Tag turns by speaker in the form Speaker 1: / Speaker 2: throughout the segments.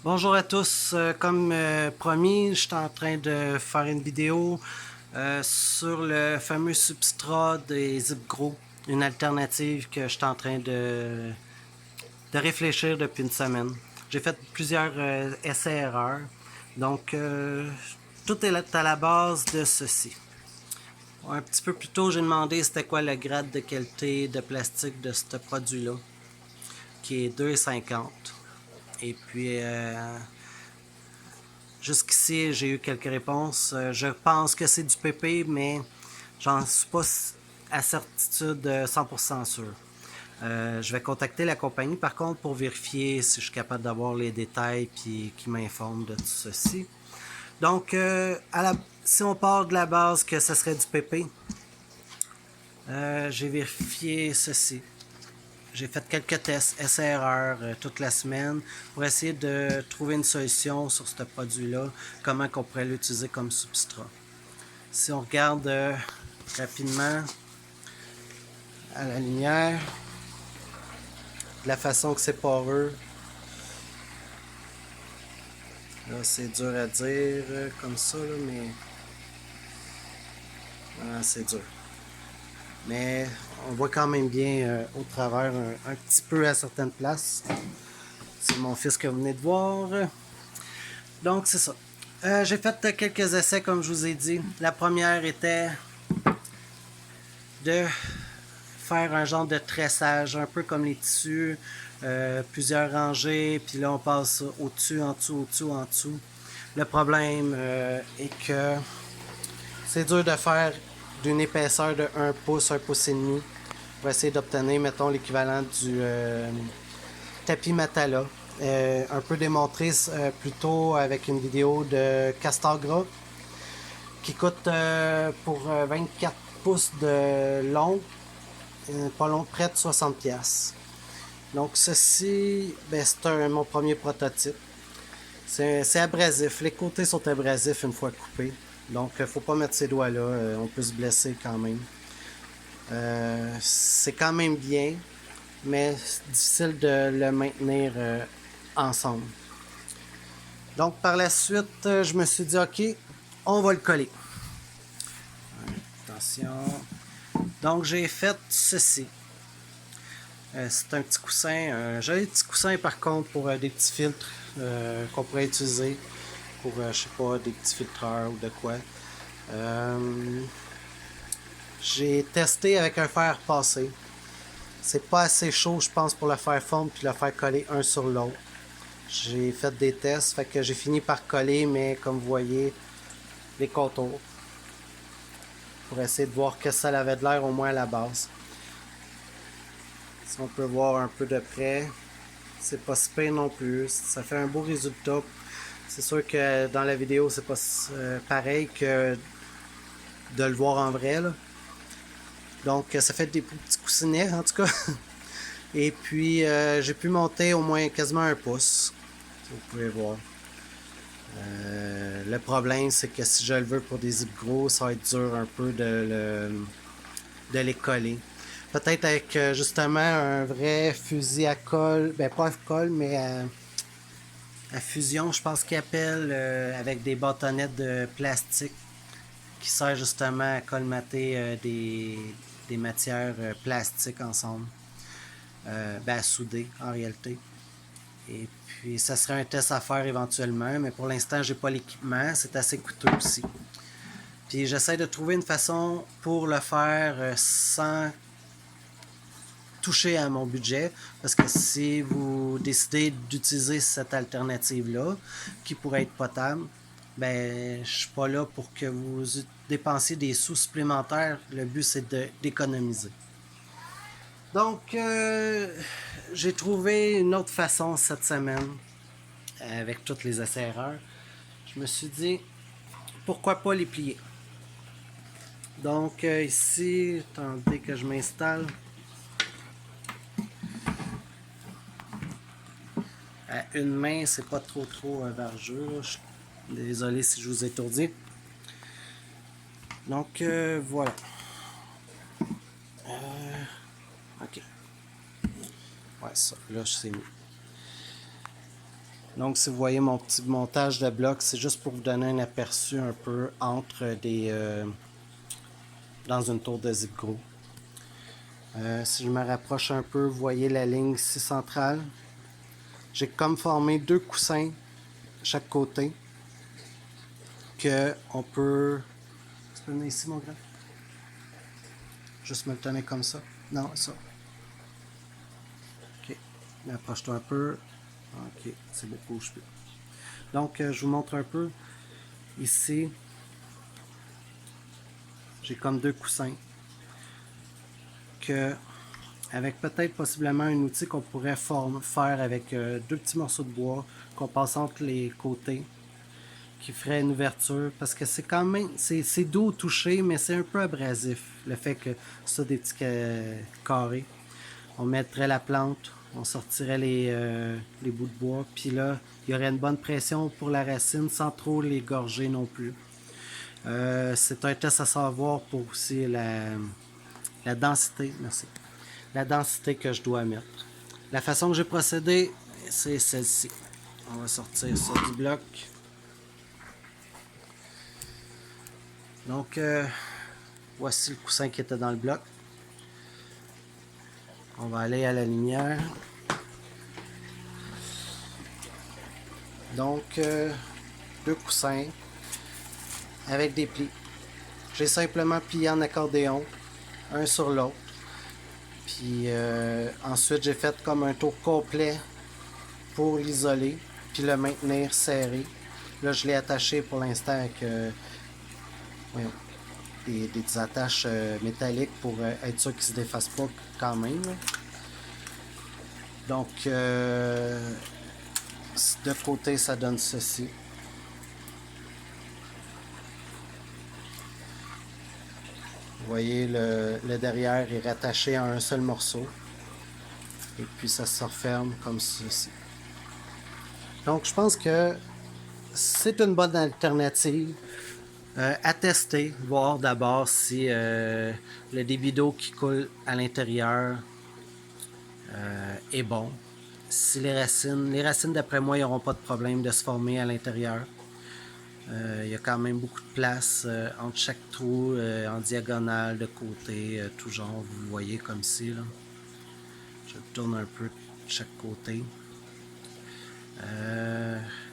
Speaker 1: Bonjour à tous, comme promis, je suis en train de faire une vidéo sur le fameux substrat des ZipGrow, une alternative que je suis en train de réfléchir depuis une semaine. J'ai fait plusieurs essais-erreurs, donc tout est à la base de ceci. Un petit peu plus tôt, j'ai demandé c'était quoi le grade de qualité de plastique de ce produit-là, qui est 2,50. Et puis jusqu'ici, j'ai eu quelques réponses. Je pense que c'est du PP, mais j'en suis pas à certitude 100% sûr. Je vais contacter la compagnie par contre pour vérifier si je suis capable d'avoir les détails puis qui m'informent de tout ceci. Donc, si on part de la base que ce serait du PP, j'ai vérifié ceci. J'ai fait quelques tests, essais-erreurs toute la semaine pour essayer de trouver une solution sur ce produit-là, comment on pourrait l'utiliser comme substrat. Si on regarde rapidement à la lumière, de la façon que c'est poreux, là c'est dur à dire comme ça, là, mais c'est dur. Mais on voit quand même bien au travers un petit peu à certaines places. C'est mon fils que vous venez de voir. Donc, c'est ça. J'ai fait quelques essais, comme je vous ai dit. La première était de faire un genre de tressage, un peu comme les tissus, plusieurs rangées, puis là, on passe au-dessus, en dessous, au-dessus, en dessous. Le problème est que c'est dur de faire d'une épaisseur de 1 pouce et demi, pour essayer d'obtenir, mettons, l'équivalent du tapis Matala. Un peu démontré plutôt avec une vidéo de Castor Gras qui coûte pour 24 pouces de long, pas long, près de 60$. Donc ceci, ben, c'est mon premier prototype. C'est abrasif, les côtés sont abrasifs une fois coupés. Donc il ne faut pas mettre ses doigts là, on peut se blesser quand même. C'est quand même bien, mais c'est difficile de le maintenir ensemble. Donc par la suite, je me suis dit ok, on va le coller. Attention. Donc j'ai fait ceci. C'est un petit coussin, un joli petit coussin par contre pour des petits filtres qu'on pourrait utiliser pour, je sais pas, des petits filtreurs ou de quoi. J'ai testé avec un fer passé. C'est pas assez chaud, je pense, pour le faire fondre puis le faire coller un sur l'autre. J'ai fait des tests, fait que j'ai fini par coller, mais comme vous voyez, les contours. Pour essayer de voir que ça avait de l'air au moins à la base. Si on peut voir un peu de près, c'est pas si pire non plus. Ça fait un beau résultat. C'est sûr que dans la vidéo, c'est pas pareil que de le voir en vrai, là. Donc, ça fait des petits coussinets, en tout cas. Et puis, j'ai pu monter au moins quasiment 1 pouce. Vous pouvez voir. Le problème, c'est que si je le veux pour des zips gros, ça va être dur un peu de les coller. Peut-être avec justement un vrai fusil à colle, ben pas à colle, mais à fusion, je pense qu'ils appellent, avec des bâtonnettes de plastique qui sert justement à colmater des matières plastiques ensemble, ben à souder en réalité. Et puis ça serait un test à faire éventuellement, mais pour l'instant j'ai pas l'équipement, c'est assez coûteux aussi. Puis j'essaie de trouver une façon pour le faire sans toucher à mon budget, parce que si vous décidez d'utiliser cette alternative-là, qui pourrait être potable, ben je suis pas là pour que vous dépensiez des sous supplémentaires. Le but c'est d'économiser. Donc j'ai trouvé une autre façon cette semaine avec toutes les essais-erreurs. Je me suis dit pourquoi pas les plier. Donc ici, attendez que je m'installe. À une main, c'est pas trop vargeux. Je suis désolé si je vous étourdis. Donc voilà. Ok. Ouais, ça, là, c'est mieux. Donc si vous voyez mon petit montage de blocs, c'est juste pour vous donner un aperçu un peu entre des... dans une tour de zip-grow. Si je me rapproche un peu, vous voyez la ligne ici centrale. J'ai comme formé 2 coussins chaque côté que on peut... Tu peux venir ici mon grand? Juste me le tenir comme ça. Non, ça. Ok. Approche-toi un peu. Ok, c'est beau, bouge plus. Donc, je vous montre un peu. Ici, j'ai comme 2 coussins que, avec peut-être possiblement un outil qu'on pourrait faire avec 2 petits morceaux de bois qu'on passe entre les côtés, qui ferait une ouverture, parce que c'est quand même, c'est doux au toucher, mais c'est un peu abrasif, le fait que ça, des petits carrés. On mettrait la plante, on sortirait les bouts de bois, puis là, il y aurait une bonne pression pour la racine sans trop l'égorger non plus. C'est un test à savoir pour aussi la densité, merci, la densité que je dois mettre. La façon que j'ai procédé, c'est celle-ci. On va sortir ça du bloc. Donc, voici le coussin qui était dans le bloc. On va aller à la lumière. Donc, 2 coussins avec des plis. J'ai simplement plié en accordéon, un sur l'autre. Puis ensuite, j'ai fait comme un tour complet pour l'isoler, puis le maintenir serré. Là, je l'ai attaché pour l'instant avec des attaches métalliques pour être sûr qu'il ne se défasse pas quand même. Donc, de côté, ça donne ceci. Vous voyez, le derrière est rattaché à un seul morceau. Et puis, ça se referme comme ceci. Donc, je pense que c'est une bonne alternative à tester, voir d'abord si le débit d'eau qui coule à l'intérieur est bon. Si les racines d'après moi, ils n'auront pas de problème de se former à l'intérieur. Il y a quand même beaucoup de place entre chaque trou, en diagonale, de côté, tout genre, vous le voyez comme ici. Là. Je tourne un peu de chaque côté.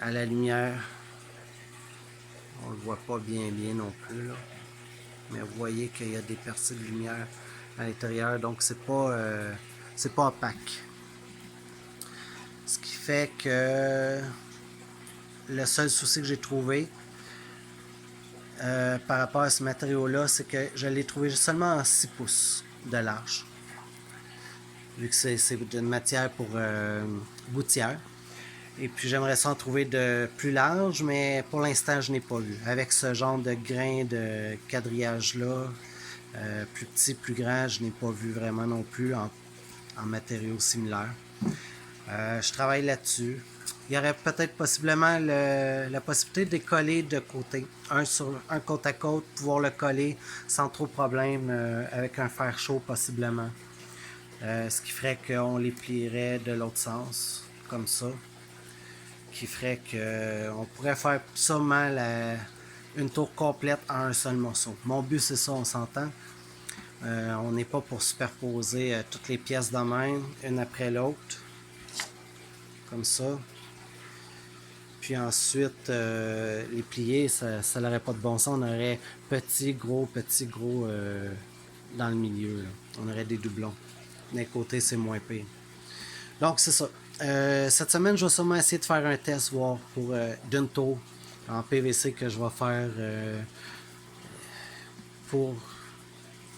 Speaker 1: À la lumière, on le voit pas bien non plus. Là. Mais vous voyez qu'il y a des percées de lumière à l'intérieur, donc c'est pas opaque. Ce qui fait que le seul souci que j'ai trouvé par rapport à ce matériau-là, c'est que je l'ai trouvé seulement en 6 pouces de large. Vu que c'est une matière pour gouttière. Et puis j'aimerais ça en trouver de plus large, mais pour l'instant, je n'ai pas vu. Avec ce genre de grain de quadrillage-là, plus petit, plus grand, je n'ai pas vu vraiment non plus en matériaux similaires. Je travaille là-dessus. Il y aurait peut-être possiblement la possibilité de les coller de côté, un côte à côte, pouvoir le coller sans trop de problème avec un fer chaud possiblement. Ce qui ferait qu'on les plierait de l'autre sens, comme ça. Qui ferait qu'on pourrait faire sûrement une tour complète en un seul morceau. Mon but, c'est ça, on s'entend. On n'est pas pour superposer toutes les pièces de même, une après l'autre. Comme ça. Puis ensuite, les plier, ça n'aurait pas de bon sens. On aurait petit, gros dans le milieu. Là. On aurait des doublons. D'un côté, c'est moins pire. Donc, c'est ça. Cette semaine, je vais sûrement essayer de faire un test, voir pour d'une tour en PVC que je vais faire pour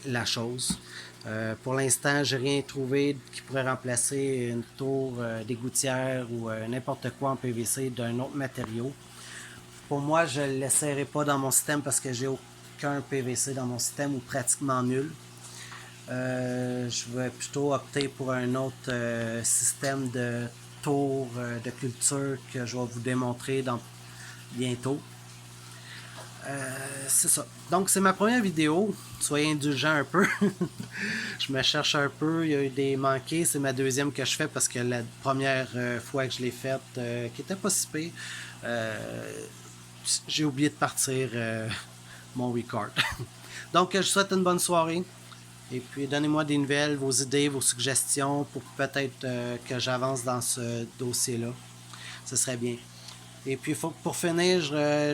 Speaker 1: la chose. Pour l'instant, j'ai rien trouvé qui pourrait remplacer une tour des gouttières ou n'importe quoi en PVC d'un autre matériau. Pour moi, je ne l'essaierai pas dans mon système parce que j'ai aucun PVC dans mon système ou pratiquement nul. Je vais plutôt opter pour un autre système de tour de culture que je vais vous démontrer bientôt. C'est ça. Donc, c'est ma première vidéo. Soyez indulgents un peu. Je me cherche un peu. Il y a eu des manqués. C'est ma deuxième que je fais parce que la première fois que je l'ai faite, qui était pas si pire, j'ai oublié de partir mon record. Donc, je vous souhaite une bonne soirée. Et puis, donnez-moi des nouvelles, vos idées, vos suggestions pour peut-être que j'avance dans ce dossier-là. Ce serait bien. Et puis, pour finir,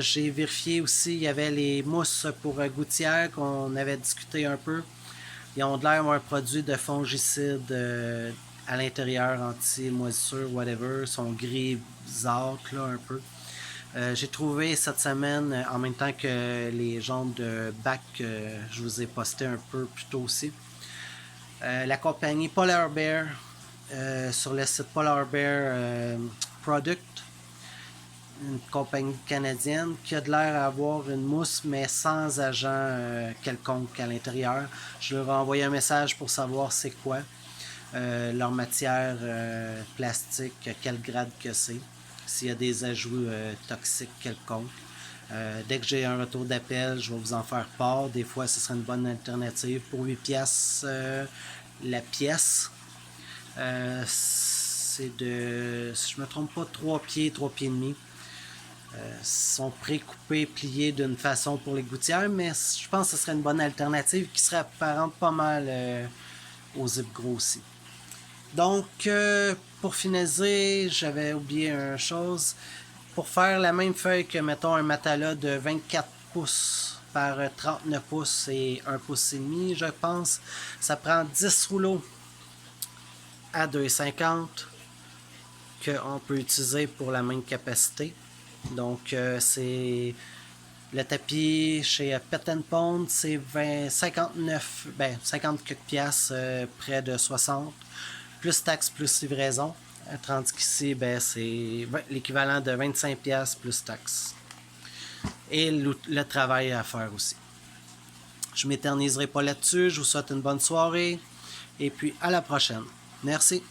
Speaker 1: j'ai vérifié aussi, il y avait les mousses pour gouttières qu'on avait discuté un peu. Ils ont de l'air d'avoir un produit de fongicide à l'intérieur, anti-moisissure, whatever. Ils sont gris bizarres, là, un peu. J'ai trouvé cette semaine, en même temps que les jaunes de bac que je vous ai posté un peu plus tôt aussi. La compagnie Polar Bear, sur le site Polar Bear Product, une compagnie canadienne qui a de l'air à avoir une mousse mais sans agent quelconque à l'intérieur. Je leur ai envoyé un message pour savoir c'est quoi leur matière plastique, quel grade que c'est, s'il y a des ajouts toxiques quelconques. Dès que j'ai un retour d'appel, je vais vous en faire part. Des fois, ce serait une bonne alternative. Pour 8 piastres la pièce, c'est de, si je me trompe pas, 3 pieds et demi. Sont pré-coupés, pliés d'une façon pour les gouttières, mais je pense que ce serait une bonne alternative qui serait apparente pas mal aux zip grossis. Donc, pour finaliser, j'avais oublié une chose. Pour faire la même feuille que, mettons, un Matala de 24 pouces par 39 pouces et 1 pouce et demi, je pense, ça prend 10 rouleaux à 2,50 qu'on peut utiliser pour la même capacité. Donc, c'est le tapis chez Pet & Pond, c'est 59, 50 quelques piastres, près de 60, plus taxes, plus livraison. Tandis qu'ici, c'est l'équivalent de 25 piastres plus taxes. Et le travail à faire aussi. Je ne m'éterniserai pas là-dessus. Je vous souhaite une bonne soirée. Et puis, à la prochaine. Merci.